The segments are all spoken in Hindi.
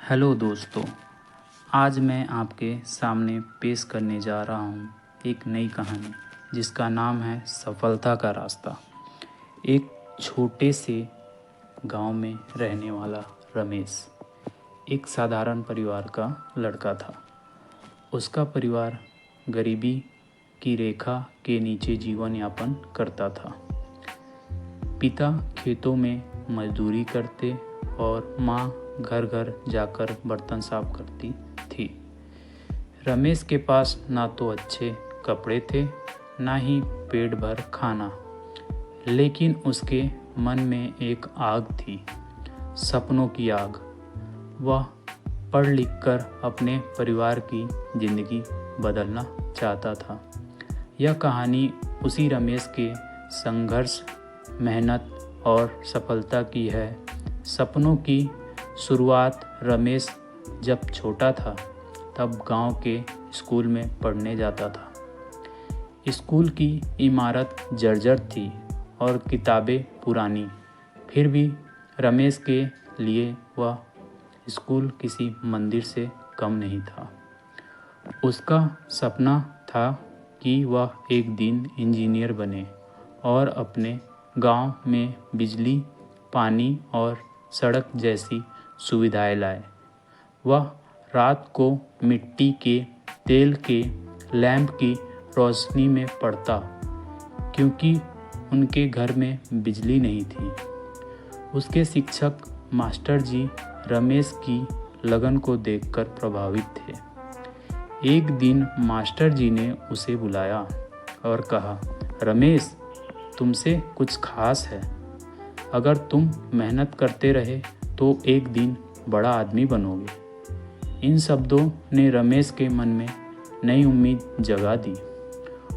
हेलो दोस्तों। आज मैं आपके सामने पेश करने जा रहा हूँ एक नई कहानी जिसका नाम है सफलता का रास्ता। एक छोटे से गांव में रहने वाला रमेश एक साधारण परिवार का लड़का था। उसका परिवार गरीबी की रेखा के नीचे जीवन यापन करता था। पिता खेतों में मजदूरी करते और माँ घर घर जाकर बर्तन साफ करती थी। रमेश के पास ना तो अच्छे कपड़े थे ना ही पेट भर खाना, लेकिन उसके मन में एक आग थी, सपनों की आग। वह पढ़ लिख कर अपने परिवार की जिंदगी बदलना चाहता था। यह कहानी उसी रमेश के संघर्ष, मेहनत और सफलता की है। सपनों की शुरुआत रमेश जब छोटा था तब गांव के स्कूल में पढ़ने जाता था। स्कूल की इमारत जर्जर थी और किताबें पुरानी, फिर भी रमेश के लिए वह स्कूल किसी मंदिर से कम नहीं था। उसका सपना था कि वह एक दिन इंजीनियर बने और अपने गांव में बिजली, पानी और सड़क जैसी सुविधाएं लाए। वह रात को मिट्टी के तेल के लैंप की रोशनी में पढ़ता, क्योंकि उनके घर में बिजली नहीं थी। उसके शिक्षक मास्टर जी रमेश की लगन को देखकर प्रभावित थे। एक दिन मास्टर जी ने उसे बुलाया और कहा, रमेश, तुमसे कुछ खास है। अगर तुम मेहनत करते रहे तो एक दिन बड़ा आदमी बनोगे। इन शब्दों ने रमेश के मन में नई उम्मीद जगा दी।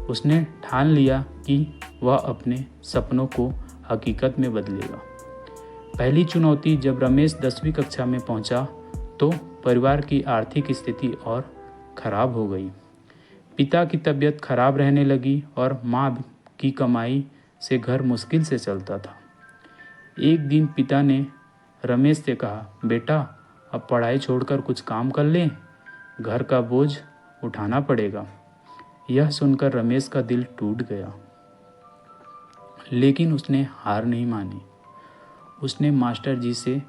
उसने ठान लिया कि वह अपने सपनों को हकीकत में बदलेगा। पहली चुनौती जब रमेश 10वीं कक्षा में पहुंचा तो परिवार की आर्थिक स्थिति और खराब हो गई। पिता की तबीयत खराब रहने लगी और माँ की कमाई से घर मुश्किल से चलता था। एक दिन पिता ने रमेश से कहा, बेटा, अब पढ़ाई छोड़कर कुछ काम कर ले, घर का बोझ उठाना पड़ेगा। यह सुनकर रमेश का दिल टूट गया, लेकिन उसने हार नहीं मानी। उसने मास्टर जी से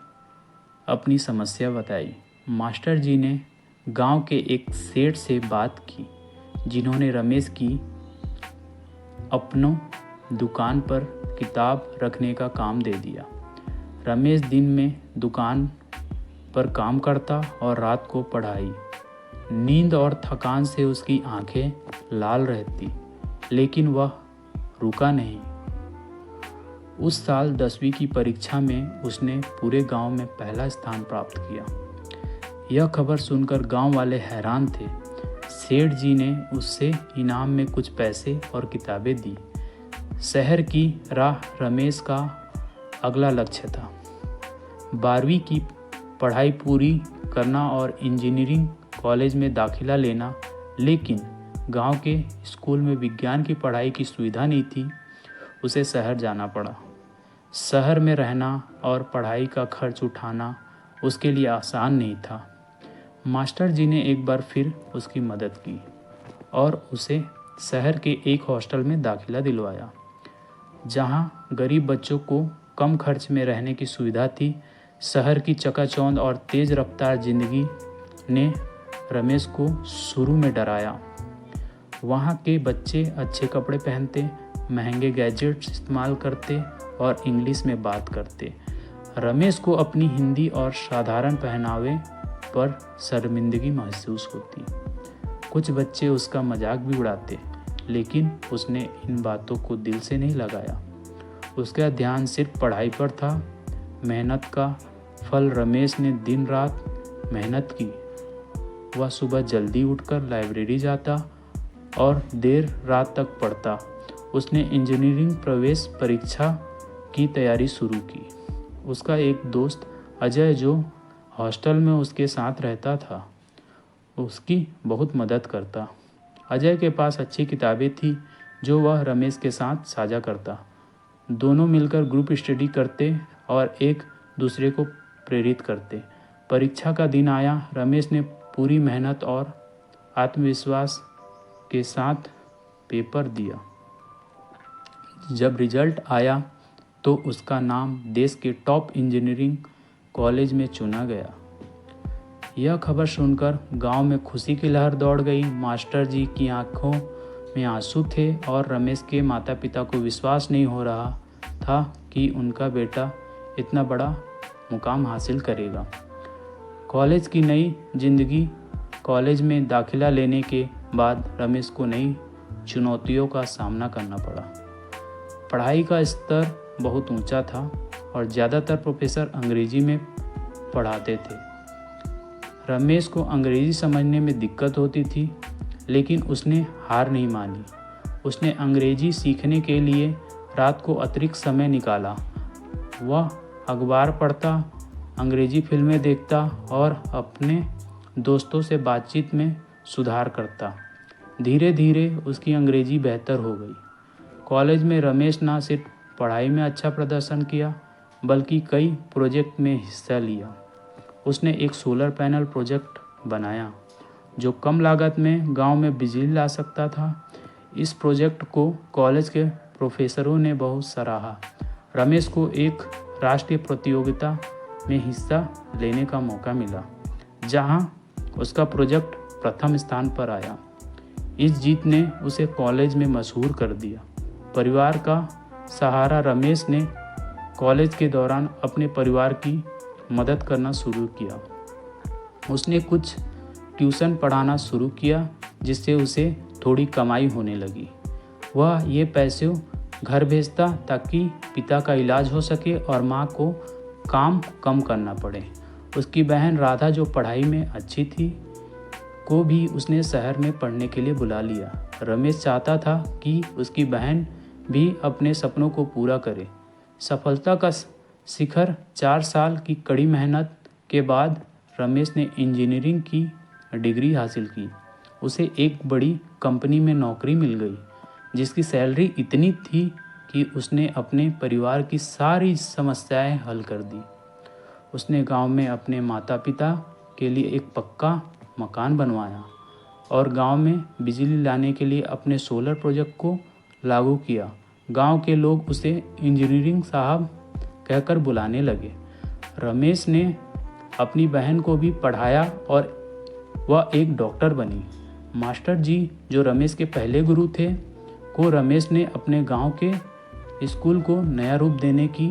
अपनी समस्या बताई। मास्टर जी ने गांव के एक सेठ से बात की, जिन्होंने रमेश की अपनों दुकान पर किताब रखने का काम दे दिया। रमेश दिन में दुकान पर काम करता और रात को पढ़ाई। नींद और थकान से उसकी आंखें लाल रहती, लेकिन वह रुका नहीं। उस साल 10वीं की परीक्षा में उसने पूरे गांव में पहला स्थान प्राप्त किया। यह खबर सुनकर गांव वाले हैरान थे। सेठ जी ने उससे इनाम में कुछ पैसे और किताबें दी। शहर की राह रमेश का अगला लक्ष्य था। 12वीं की पढ़ाई पूरी करना और इंजीनियरिंग कॉलेज में दाखिला लेना, लेकिन गांव के स्कूल में विज्ञान की पढ़ाई की सुविधा नहीं थी। उसे शहर जाना पड़ा। शहर में रहना और पढ़ाई का खर्च उठाना उसके लिए आसान नहीं था। मास्टर जी ने एक बार फिर उसकी मदद की और उसे शहर के एक हॉस्टल में दाखिला दिलवाया, जहां गरीब बच्चों को कम खर्च में रहने की सुविधा थी। शहर की चकाचौंध और तेज़ रफ्तार जिंदगी ने रमेश को शुरू में डराया। वहाँ के बच्चे अच्छे कपड़े पहनते, महंगे गैजेट्स इस्तेमाल करते और इंग्लिश में बात करते। रमेश को अपनी हिंदी और साधारण पहनावे पर शर्मिंदगी महसूस होती। कुछ बच्चे उसका मजाक भी उड़ाते, लेकिन उसने इन बातों को दिल से नहीं लगाया। उसका ध्यान सिर्फ पढ़ाई पर था। मेहनत का फल रमेश ने दिन रात मेहनत की। वह सुबह जल्दी उठकर लाइब्रेरी जाता और देर रात तक पढ़ता। उसने इंजीनियरिंग प्रवेश परीक्षा की तैयारी शुरू की। उसका एक दोस्त अजय, जो हॉस्टल में उसके साथ रहता था, उसकी बहुत मदद करता। अजय के पास अच्छी किताबें थी जो वह रमेश के साथ साझा करता। दोनों मिलकर ग्रुप स्टडी करते और एक दूसरे को प्रेरित करते। परीक्षा का दिन आया। रमेश ने पूरी मेहनत और आत्मविश्वास के साथ पेपर दिया। जब रिजल्ट आया तो उसका नाम देश के टॉप इंजीनियरिंग कॉलेज में चुना गया। यह खबर सुनकर गांव में खुशी की लहर दौड़ गई। मास्टर जी की आंखों में आंसू थे और रमेश के माता पिता को विश्वास नहीं हो रहा था कि उनका बेटा इतना बड़ा मुकाम हासिल करेगा। कॉलेज की नई जिंदगी। कॉलेज में दाखिला लेने के बाद रमेश को नई चुनौतियों का सामना करना पड़ा। पढ़ाई का स्तर बहुत ऊंचा था और ज़्यादातर प्रोफेसर अंग्रेजी में पढ़ाते थे। रमेश को अंग्रेजी समझने में दिक्कत होती थी, लेकिन उसने हार नहीं मानी। उसने अंग्रेजी सीखने के लिए रात को अतिरिक्त समय निकाला। वह अखबार पढ़ता, अंग्रेजी फिल्में देखता और अपने दोस्तों से बातचीत में सुधार करता। धीरे धीरे उसकी अंग्रेजी बेहतर हो गई। कॉलेज में रमेश न सिर्फ पढ़ाई में अच्छा प्रदर्शन किया, बल्कि कई प्रोजेक्ट में हिस्सा लिया। उसने एक सोलर पैनल प्रोजेक्ट बनाया जो कम लागत में गांव में बिजली ला सकता था। इस प्रोजेक्ट को कॉलेज के प्रोफेसरों ने बहुत सराहा। रमेश को एक राष्ट्रीय प्रतियोगिता में हिस्सा लेने का मौका मिला, जहां उसका प्रोजेक्ट प्रथम स्थान पर आया। इस जीत ने उसे कॉलेज में मशहूर कर दिया। परिवार का सहारा। रमेश ने कॉलेज के दौरान अपने परिवार की मदद करना शुरू किया। उसने कुछ ट्यूशन पढ़ाना शुरू किया, जिससे उसे थोड़ी कमाई होने लगी। वह ये पैसे घर भेजता ताकि पिता का इलाज हो सके और माँ को काम कम करना पड़े। उसकी बहन राधा, जो पढ़ाई में अच्छी थी, को भी उसने शहर में पढ़ने के लिए बुला लिया। रमेश चाहता था कि उसकी बहन भी अपने सपनों को पूरा करे। सफलता का शिखर। 4 साल की कड़ी मेहनत के बाद रमेश ने इंजीनियरिंग की डिग्री हासिल की। उसे एक बड़ी कंपनी में नौकरी मिल गई, जिसकी सैलरी इतनी थी कि उसने अपने परिवार की सारी समस्याएं हल कर दी। उसने गांव में अपने माता पिता के लिए एक पक्का मकान बनवाया और गांव में बिजली लाने के लिए अपने सोलर प्रोजेक्ट को लागू किया। गांव के लोग उसे इंजीनियरिंग साहब कहकर बुलाने लगे। रमेश ने अपनी बहन को भी पढ़ाया और वह एक डॉक्टर बनी। मास्टर जी, जो रमेश के पहले गुरु थे, को रमेश ने अपने गांव के स्कूल को नया रूप देने की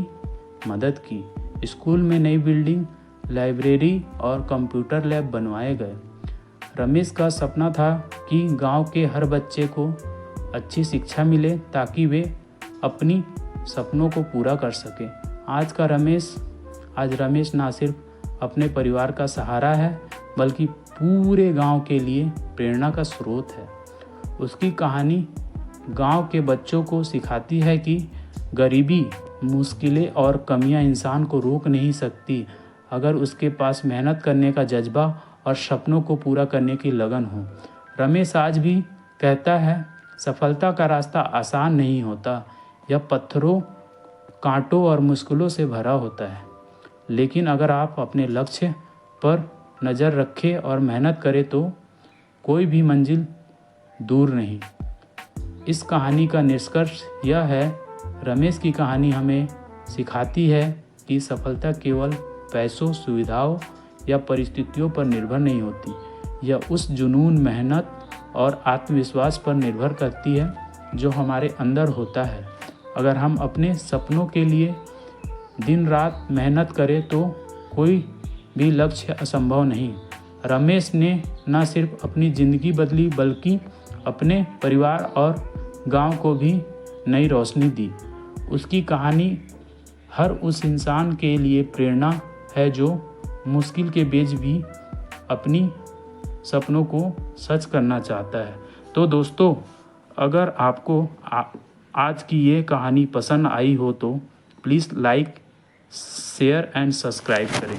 मदद की। स्कूल में नई बिल्डिंग, लाइब्रेरी और कंप्यूटर लैब बनवाए गए। रमेश का सपना था कि गांव के हर बच्चे को अच्छी शिक्षा मिले ताकि वे अपनी सपनों को पूरा कर सके। आज रमेश ना सिर्फ अपने परिवार का सहारा है, बल्कि पूरे गांव के लिए प्रेरणा का स्रोत है। उसकी कहानी गांव के बच्चों को सिखाती है कि गरीबी, मुश्किलें और कमियां इंसान को रोक नहीं सकती, अगर उसके पास मेहनत करने का जज्बा और सपनों को पूरा करने की लगन हो। रमेश आज भी कहता है, सफलता का रास्ता आसान नहीं होता। यह पत्थरों, कांटों और मुश्किलों से भरा होता है, लेकिन अगर आप अपने लक्ष्य पर नज़र रखें और मेहनत करें तो कोई भी मंजिल दूर नहीं। इस कहानी का निष्कर्ष यह है, रमेश की कहानी हमें सिखाती है कि सफलता केवल पैसों, सुविधाओं या परिस्थितियों पर निर्भर नहीं होती। यह उस जुनून, मेहनत और आत्मविश्वास पर निर्भर करती है जो हमारे अंदर होता है। अगर हम अपने सपनों के लिए दिन रात मेहनत करें तो कोई भी लक्ष्य असंभव नहीं। रमेश ने न सिर्फ अपनी ज़िंदगी बदली, बल्कि अपने परिवार और गांव को भी नई रोशनी दी। उसकी कहानी हर उस इंसान के लिए प्रेरणा है जो मुश्किल के बीच भी अपनी सपनों को सच करना चाहता है। तो दोस्तों, अगर आपको आज की ये कहानी पसंद आई हो तो please like, share and subscribe करें।